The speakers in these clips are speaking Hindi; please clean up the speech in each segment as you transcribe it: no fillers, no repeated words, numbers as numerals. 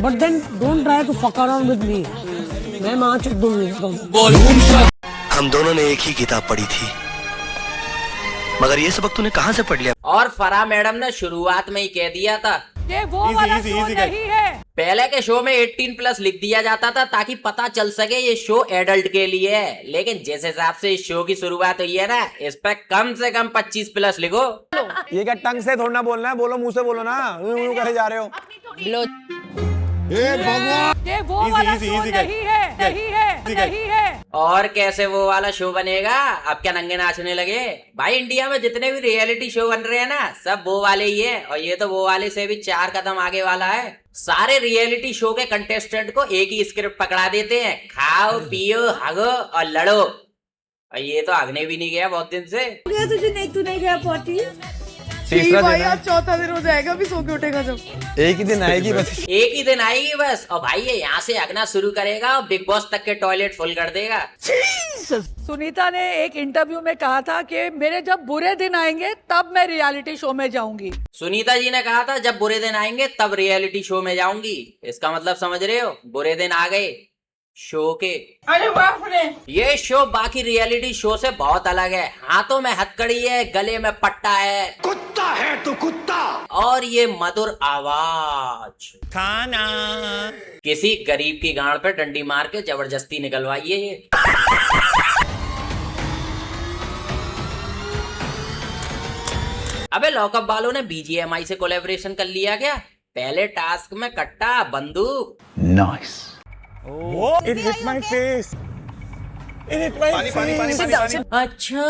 But then don't try to fuck around with me. मैं माँ चुप दूंगी। हम दोनों ने एक ही किताब पढ़ी थी, मगर ये सबक तूने कहाँ से पढ़ लिया? और फराह मैडम ने शुरुआत में ही कह दिया था ये वो वाला शो नहीं है। पहले के शो में 18+ लिख दिया जाता था ताकि पता चल सके ये शो एडल्ट के लिए है, लेकिन जिस हिसाब से इस शो की शुरुआत हुई है ना, इस पे कम से कम 25+ लिखो। ये क्या टंग से थोड़ा ना बोलना है, बोलो मुंह से बोलो ना, यूं करे जा रहे हो। ये वो वाला शो नहीं है। और कैसे वो वाला शो बनेगा? अब क्या नंगे नाचने लगे? भाई इंडिया में जितने भी रियलिटी शो बन रहे हैं ना, सब वो वाले ही है, और ये तो वो वाले से भी 4 कदम आगे वाला है। सारे रियलिटी शो के कंटेस्टेंट को एक ही स्क्रिप्ट पकड़ा देते हैं, खाओ पियो हगो और लड़ो। और ये तो हगने भी नहीं गया बहुत दिन से। तू नहीं गया पॉटी? तीसरा दिन है। चौथा दिन हो जाएगा, अभी सो के उठेगा जब। एक ही दिन आएगी बस। एक ही दिन आएगी बस, और भाई ये यहाँ से हगना शुरू करेगा और बिग बॉस तक के टॉयलेट फुल कर देगा। सुनीता ने एक इंटरव्यू में कहा था कि मेरे जब बुरे दिन आएंगे तब मैं रियलिटी शो में जाऊंगी। सुनीता जी ने कहा था जब बुरे दिन आएंगे तब रियलिटी शो में जाऊंगी। इसका मतलब समझ रहे हो? बुरे दिन आ गए शो के। अरे बाप रे! ये शो बाकी रियलिटी शो से बहुत अलग है। हाथों में हथकड़ी है, गले में पट्टा है, कुत्ता है तू कुत्ता। और ये मधुर आवाज। खाना किसी गरीब की गांड पे डंडी मार के जबरदस्ती निकलवाइए ये। अबे लॉकअप वालों ने BGMI से कोलैबोरेशन कर लिया क्या? पहले टास्क में कट्टा बंदूक। Nice. It hit my face. It hit my face. अच्छा,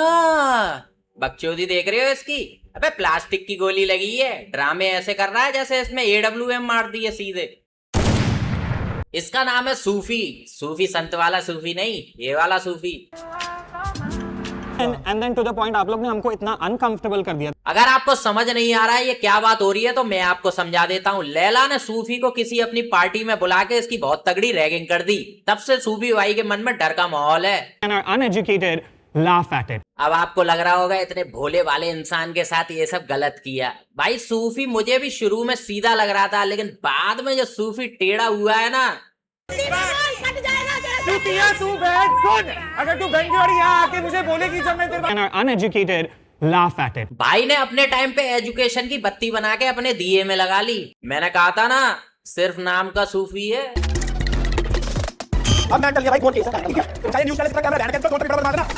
बकचोदी देख रहे हो इसकी? अबे प्लास्टिक की गोली लगी है, ड्रामे ऐसे कर रहा है जैसे इसमें AWM मार दी है सीधे। इसका नाम है सूफी। सूफी संत वाला सूफी नहीं, ये वाला सूफी। And then to the point, आप लोग ने हमको इतना अनकंफर्टेबल कर दिया। अगर आपको समझ नहीं आ रहा है ये क्या बात हो रही है तो मैं आपको समझा देता हूँ। लैला ने सूफी को किसी अपनी पार्टी में बुला के इसकी बहुत तगड़ी रैगिंग कर दी। तब से सूफी भाई के मन में डर का माहौल है। And are uneducated laugh at it. अब आपको लग रहा होगा इतने भोले वाले इंसान के साथ ये सब गलत किया। भाई सूफी मुझे भी शुरू में सीधा लग रहा था, लेकिन बाद में जो सूफी टेढ़ा हुआ है ना। तू बैठ सुन, अगर तू बंजोड़ी यहाँ आके मुझे बोलेगी जब मैं तेरे And are uneducated laugh at it. भाई ने अपने टाइम पे एजुकेशन की बत्ती बना के अपने दिए में लगा ली। मैंने कहा था ना, सिर्फ नाम का सूफी है। अब मैं चल गया भाई, फोन कैसा कर दिया? चाहे न्यूज़ चैनल का कैमरा कैसे फोटो पे मार देना।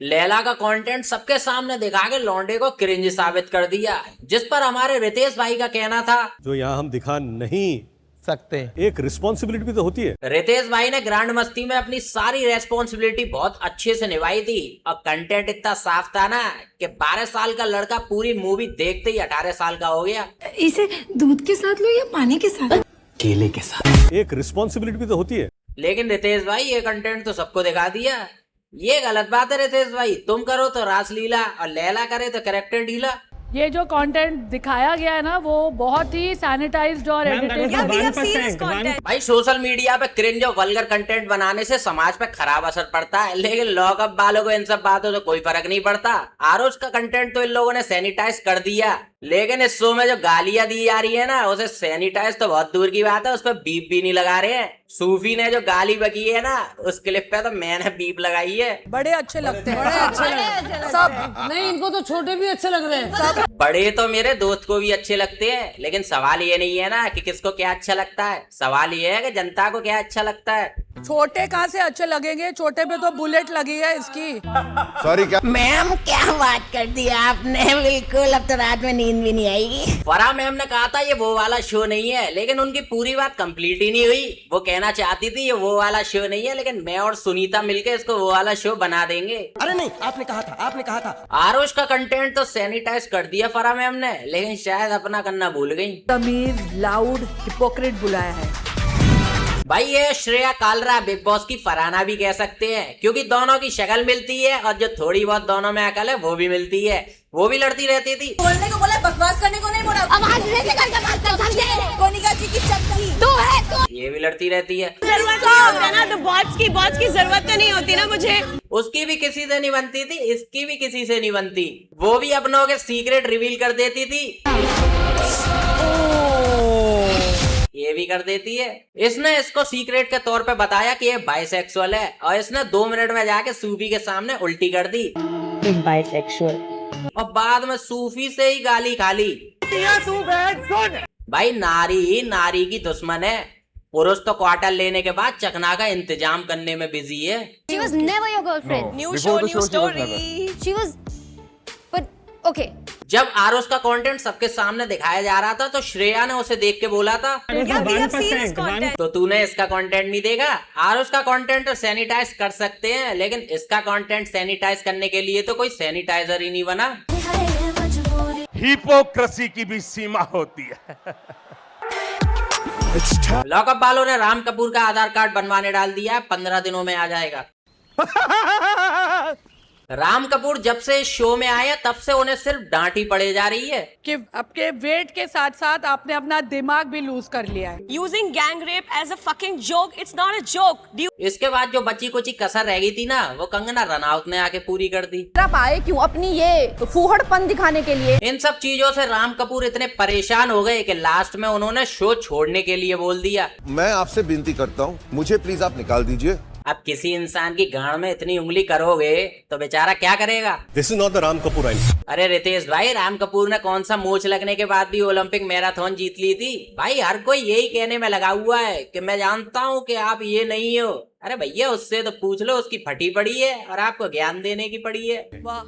लैला का कंटेंट सबके सामने दिखा के लौंडे को क्रिंज साबित कर दिया, जिस पर हमारे रितेश भाई का कहना था जो यहाँ हम दिखा नहीं सकते, एक रिस्पॉन्सिबिलिटी भी तो होती है। रितेश भाई ने ग्रांड मस्ती में अपनी सारी रेस्पॉन्सिबिलिटी बहुत अच्छे से निभाई थी, और कंटेंट इतना साफ था ना कि 12 साल का लड़का पूरी मूवी देखते ही 18 साल का हो गया। इसे दूध के साथ लो या पानी के साथ? केले के साथ। एक रिस्पॉन्सिबिलिटी भी तो होती है। लेकिन रितेश भाई ये कंटेंट तो सबको दिखा दिया। ये गलत बात है रितेश भाई। तुम करो तो रासलीला और लैला करे तो कैरेक्टर ढीला। ये जो कंटेंट दिखाया गया है ना, वो बहुत ही सैनिटाइज्ड और एडिटेड। भाई सोशल मीडिया पे क्रिंज और वल्गर कंटेंट बनाने से समाज पे खराब असर पड़ता है, लेकिन लॉकअप वालों को इन सब बातों से कोई फर्क नहीं पड़ता। आरोज का कंटेंट तो इन लोगों ने सैनिटाइज कर दिया, लेकिन इस शो में जो गालियां दी जा रही है ना, उसे सैनिटाइज तो बहुत दूर की बात है, उस पर बीप भी नहीं लगा रहे हैं। सूफी ने जो गाली बकी है ना, उस क्लिप पे तो मैंने बीप लगाई है। बड़े अच्छे लगते हैं, बड़े अच्छे लगते हैं सब। नहीं, इनको तो छोटे भी अच्छे लग रहे हैं सब। बड़े तो मेरे दोस्त को भी अच्छे लगते हैं, लेकिन सवाल ये नहीं है ना कि किसको क्या अच्छा लगता है, सवाल ये है कि जनता को क्या अच्छा लगता है। छोटे कहाँ से अच्छे लगेंगे? छोटे पे तो बुलेट लगी है इसकी। सॉरी क्या? मैम क्या बात कर दी आपने, बिल्कुल अब तो रात में नींद भी नहीं आएगी। फराह मैम ने कहा था ये वो वाला शो नहीं है, लेकिन उनकी पूरी बात कंप्लीट ही नहीं हुई। वो कहना चाहती थी ये वो वाला शो नहीं है, लेकिन मैं और सुनीता मिलके इसको वो वाला शो बना देंगे। अरे नहीं, आपने कहा था। आरुष का कंटेंट तो सैनिटाइज कर दिया फराह मैम ने, लेकिन शायद अपना करना भूल गई। तमीज लाउड हिपोक्रेट बुलाया है। भाई ये श्रेया कालरा बिग बॉस की फरहाना भी कह सकते हैं, क्योंकि दोनों की शक्ल मिलती है और जो थोड़ी बहुत दोनों में अकल है वो भी मिलती है। वो भी लड़ती रहती थी। बोलने को बोला, बकवास करने को नहीं बोला। आवाज ऐसे करके बात कर, समझे? कोनिका जी की शक्ति तू है तू। ये भी लड़ती रहती है। जरूरत नहीं होती ना, तो बॉट्स की जरूरत तो नहीं होती ना मुझे। उसकी भी किसी से नहीं बनती थी, इसकी भी किसी से नहीं बनती। वो भी अपनों के सीक्रेट रिवील कर देती थी। ये भी कर देती है। इसने इसको सीक्रेट के तौर पे बताया कि ये बाइसेक्सुअल है और इसने 2 मिनट में जाके सूफी के सामने उल्टी कर दी बाइसेक्सुअल। और बाद में सूफी से ही गाली खा ली। भाई नारी नारी की दुश्मन है। पुरुष तो क्वार्टर लेने के बाद चकना का इंतजाम करने में बिजी है। She was never your girlfriend. New show, new story. She was, but okay. जब आरुष का कंटेंट सबके सामने दिखाया जा रहा था तो श्रेया ने उसे देख के बोला था Yeah, we have seen his content. तो तूने इसका कंटेंट नहीं देखा। आरुष का कंटेंट तो सैनिटाइज कर सकते हैं, लेकिन इसका कंटेंट सैनिटाइज करने के लिए तो कोई सैनिटाइजर ही नहीं बना। हिपोक्रेसी की भी सीमा होती है। लॉकअप वालों ने राम कपूर का आधार कार्ड बनवाने डाल दिया है, 15 दिनों में आ जाएगा। राम कपूर जब से इस शो में आए तब से उन्हें सिर्फ डांटी पड़े जा रही है कि आपके वेट के साथ साथ आपने अपना दिमाग भी लूज कर लिया है। Using gang rape as a fucking joke. It's not a joke. Do you इसके बाद जो बची कुची कसर रह गई थी ना, वो कंगना रनौत ने आके पूरी कर दी। आप आए क्यों अपनी ये फूहड़पन दिखाने के लिए? इन सब चीजों से राम कपूर इतने परेशान हो गए कि लास्ट में उन्होंने शो छोड़ने के लिए बोल दिया। मैं आपसे विनती करता हूँ, मुझे प्लीज आप निकाल दीजिए। अब किसी इंसान की गांड में इतनी उंगली करोगे तो बेचारा क्या करेगा। This is not the Ram Kapoor I. अरे रितेश भाई, राम कपूर ने कौन सा मोच लगने के बाद भी ओलंपिक मैराथन जीत ली थी। भाई हर कोई यही कहने में लगा हुआ है कि मैं जानता हूँ कि आप ये नहीं हो। अरे भैया उससे तो पूछ लो, उसकी फटी पड़ी है और आपको ज्ञान देने की पड़ी है। वाह,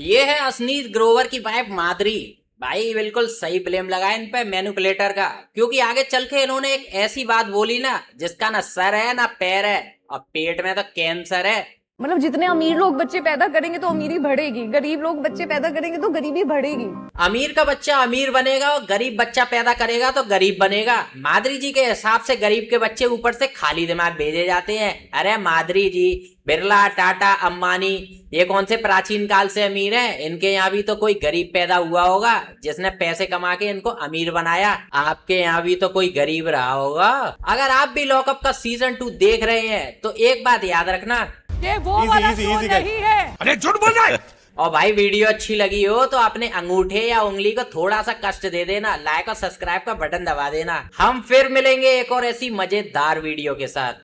ये है असनीत ग्रोवर की वाइफ माधुरी। भाई बिल्कुल सही ब्लेम लगा इन पे मैनिपुलेटर का, क्योंकि आगे चल के इन्होंने एक ऐसी बात बोली ना जिसका ना सर है ना पैर है और पेट में तो कैंसर है। मतलब जितने अमीर लोग बच्चे पैदा करेंगे तो अमीरी बढ़ेगी, गरीब लोग बच्चे पैदा करेंगे तो गरीबी बढ़ेगी। अमीर का बच्चा अमीर बनेगा और गरीब बच्चा पैदा करेगा तो गरीब बनेगा। माधुरी जी के हिसाब से गरीब के बच्चे ऊपर से खाली दिमाग भेजे जाते हैं। अरे माधुरी जी, बिरला, टाटा, अंबानी, ये कौन से प्राचीन काल से अमीर हैं? इनके यहाँ भी तो कोई गरीब पैदा हुआ होगा जिसने पैसे कमा के इनको अमीर बनाया। आपके यहाँ भी तो कोई गरीब रहा होगा। अगर आप भी लॉकअप का सीजन 2 देख रहे हैं तो एक बात याद रखना, ये वो वाला शो नहीं है। अरे झूठ बोल रहा है। और भाई वीडियो अच्छी लगी हो तो अपने अंगूठे या उंगली को थोड़ा सा कष्ट दे देना, लाइक और सब्सक्राइब का बटन दबा देना। हम फिर मिलेंगे एक और ऐसी मजेदार वीडियो के साथ।